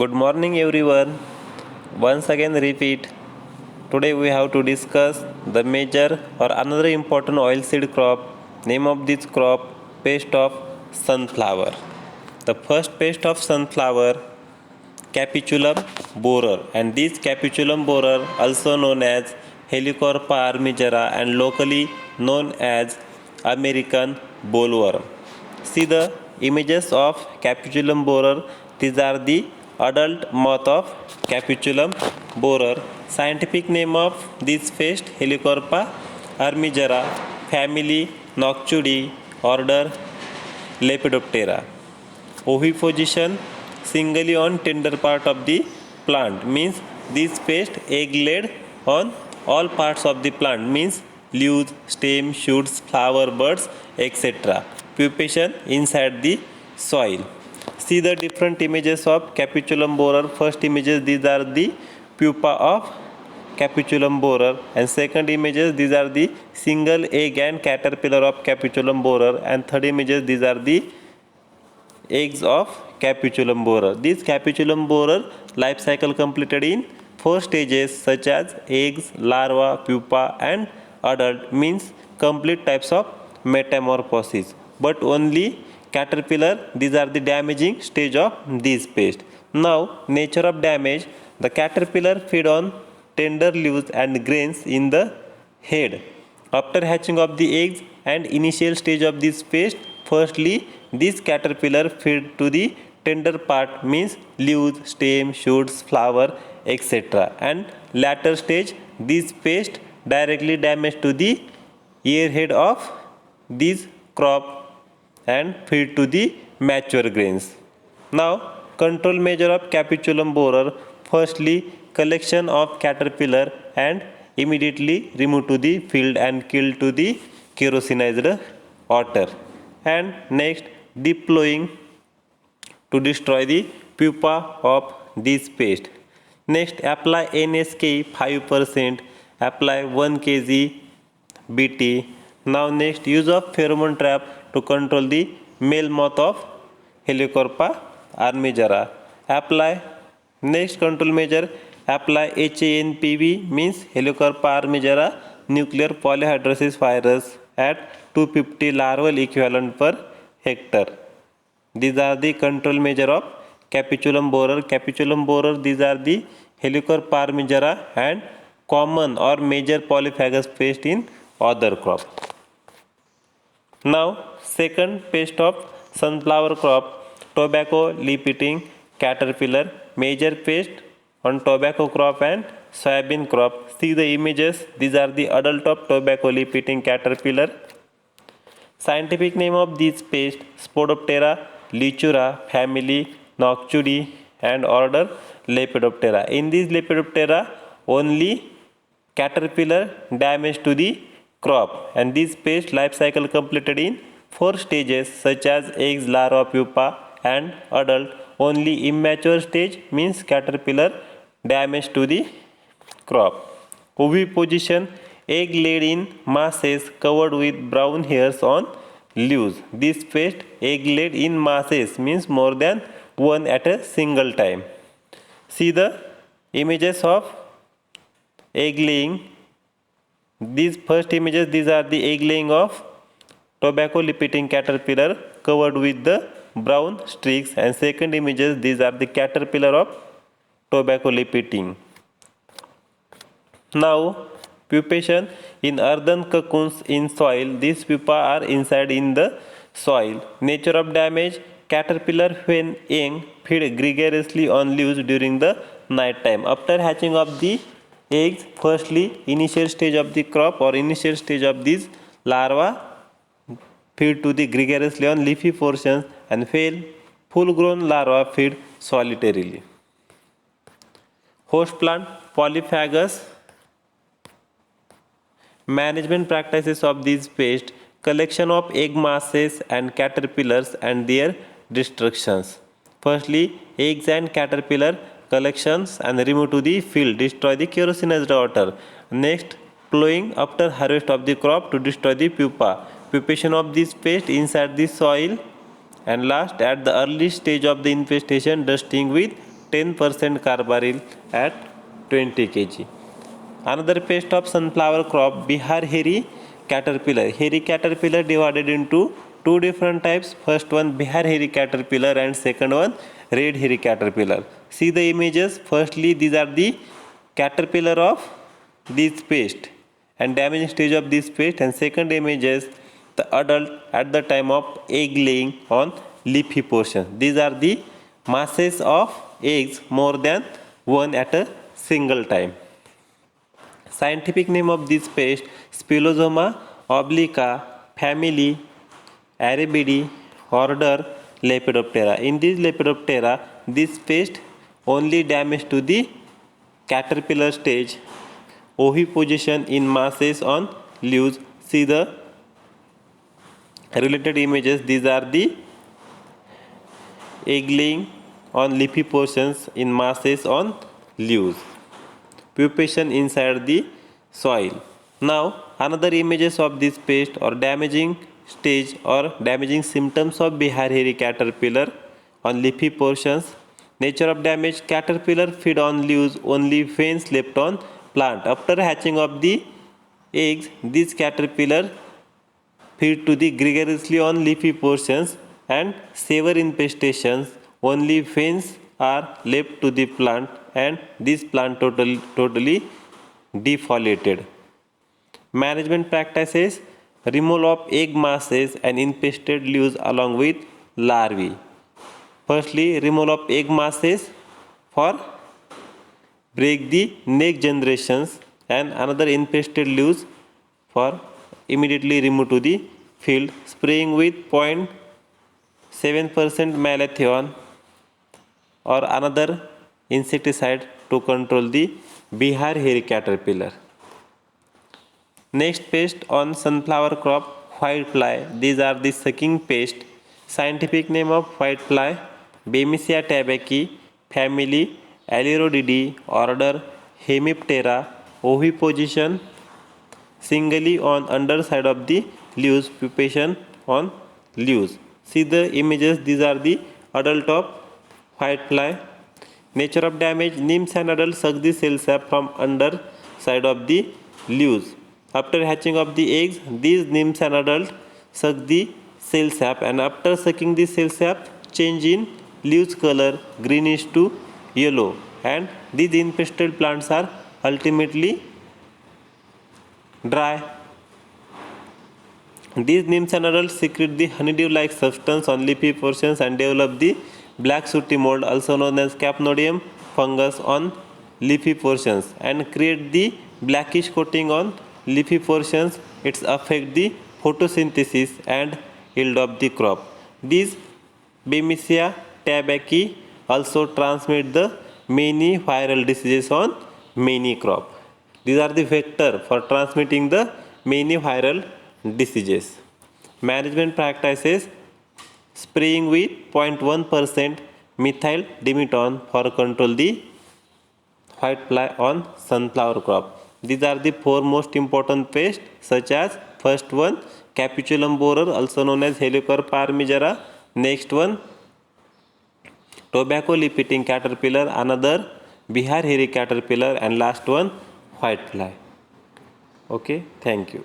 Good morning, everyone. Once again, repeat. Today we have to discuss the major or another important oilseed crop. Name of this crop: pest of sunflower. The first pest of sunflower, Capitulum borer, and this Capitulum borer, also known as Helicorpa armigera and locally known as American bollworm. See the images of Capitulum borer. These are the adult moth of Capitulum borer. Scientific name of this pest, Helicorpa armigera, family Noctuidae, order Lepidoptera. Oviposition singly on tender part of the plant means this pest egg laid on all parts of the plant means leaves, stem, shoots, flower, buds, etc. Pupation inside the soil. See the different images of Capitulum borer. First images, these are the pupa of Capitulum borer, and second images, these are the single egg and caterpillar of Capitulum borer, and third images, these are the eggs of Capitulum borer. This Capitulum borer life cycle completed in 4 stages such as eggs, larva, pupa and adult, means complete types of metamorphosis. But only caterpillar, these are the damaging stage of this pest. Now, nature of damage: the caterpillar feed on tender leaves and grains in the head. After hatching of the eggs and initial stage of this pest, firstly this caterpillar feed to the tender part means leaves, stem, shoots, flower, etc. And latter stage this pest directly damage to the ear head of this crop and feed to the mature grains. Now, control measure of Capitulum borer: firstly collection of caterpillar and immediately remove to the field and kill to the kerosinized water, and next deploying to destroy the pupa of this pest. Next, apply NSK 5%, apply 1 kg BT. Now next, use of pheromone trap to control the male moth of Helicorpa armigera. Apply next control measure: apply HANPV means Helicorpa armigera nuclear polyhydrosis virus at 250 larval equivalent per hectare. These are the control measure of Capitulum borer. Capitulum borer, these are the Helicorpa armigera and common or major polyphagous pest in other crop. Now, second pest of sunflower crop, tobacco leaf eating caterpillar, major pest on tobacco crop and soybean crop. See the images. These are the adult of tobacco leaf eating caterpillar. Scientific name of this pest, Spodoptera licura, family Noctuidae and order Lepidoptera. In this Lepidoptera, only caterpillar damage to the crop, and this pest life cycle completed in 4 stages such as eggs, larva, pupa and adult. Only immature stage means caterpillar damage to the crop. Oviposition: egg laid in masses covered with brown hairs on leaves. This pest egg laid in masses means more than one at a single time. See the images of egg laying. These first images, these are the egg laying of tobacco leaf eating caterpillar covered with the brown streaks, and second images, these are the caterpillar of tobacco leaf eating. Now, pupation in earthen cocoons in soil. These pupa are inside in the soil. Nature of damage: caterpillar when young feed gregariously on leaves during the night time. After hatching of the eggs, firstly initial stage of the crop or initial stage of these larva feed to the gregariously on leafy portions and fail. Full grown larva feed solitarily. Host plant polyphagous. Management practices of these pests: collection of egg masses and caterpillars and their destructions. Firstly, eggs and caterpillar collections and remove to the field, destroy the kerosinized water. Next, plowing after harvest of the crop to destroy the pupa. Pupation of this pest inside the soil, and last, at the early stage of the infestation, dusting with 10% carbaryl at 20 kg. Another pest of sunflower crop, Bihar hairy caterpillar. Hairy caterpillar divided into two different types. First one Bihar hairy caterpillar and second one red hairy caterpillar. See the images. Firstly, these are the caterpillar of this pest and damaging stage of this pest, and second image is the adult at the time of egg laying on leafy portion. These are the masses of eggs more than one at a single time. Scientific name of this pest Spilozoma obliqua, family Arabidae, order Lepidoptera. In this Lepidoptera, this pest only damage to the caterpillar stage, oviposition in masses on leaves. See the related images. These are the egg laying on leafy portions in masses on leaves, pupation inside the soil. Now another images of this pest or damaging stage or damaging symptoms of Bihar hairy caterpillar on leafy portions. Nature of damage: caterpillar feed on leaves, only veins left on plant. After hatching of the eggs, this caterpillar feed to the gregariously on leafy portions and severe infestations. Only veins are left to the plant and this plant totally defoliated. Management practices: removal of egg masses and infested leaves along with larvae. Firstly, removal of egg masses for break the next generations, and another infested leaves for immediately remove to the field. Spraying with 0.7% malathion or another insecticide to control the Bihar hairy caterpillar. Next pest on sunflower crop, whitefly. These are the sucking pest. Scientific name of whitefly Bemisia tabaci, family Alirodidae, order Hemiptera, oviposition singly on underside of the leaves, pupation on leaves. See the images. These are the adult of whitefly. Nature of damage: nymphs and adults suck the cell sap from underside of the leaves. After hatching of the eggs, these nymphs and adults suck the cell sap, and after sucking the cell sap, change in leaves color greenish to yellow, and these infested plants are ultimately dry. These nymphs and adults secrete the honeydew-like substance on leafy portions and develop the black sooty mold, also known as Capnodium fungus, on leafy portions and create the blackish coating on leafy portions. It affects the photosynthesis and yield of the crop. These Bemisia tabaci also transmit the many viral diseases on many crop. These are the vector for transmitting the many viral diseases. Management practices: spraying with 0.1% methyl dimeton for control the whitefly on sunflower crop. These are the four most important pests, such as first one Capitulum borer, also known as Helicoverpa parmigera. Next one tobacco leaf eating caterpillar, another Bihar hairy caterpillar, and last one whitefly. Okay, thank you.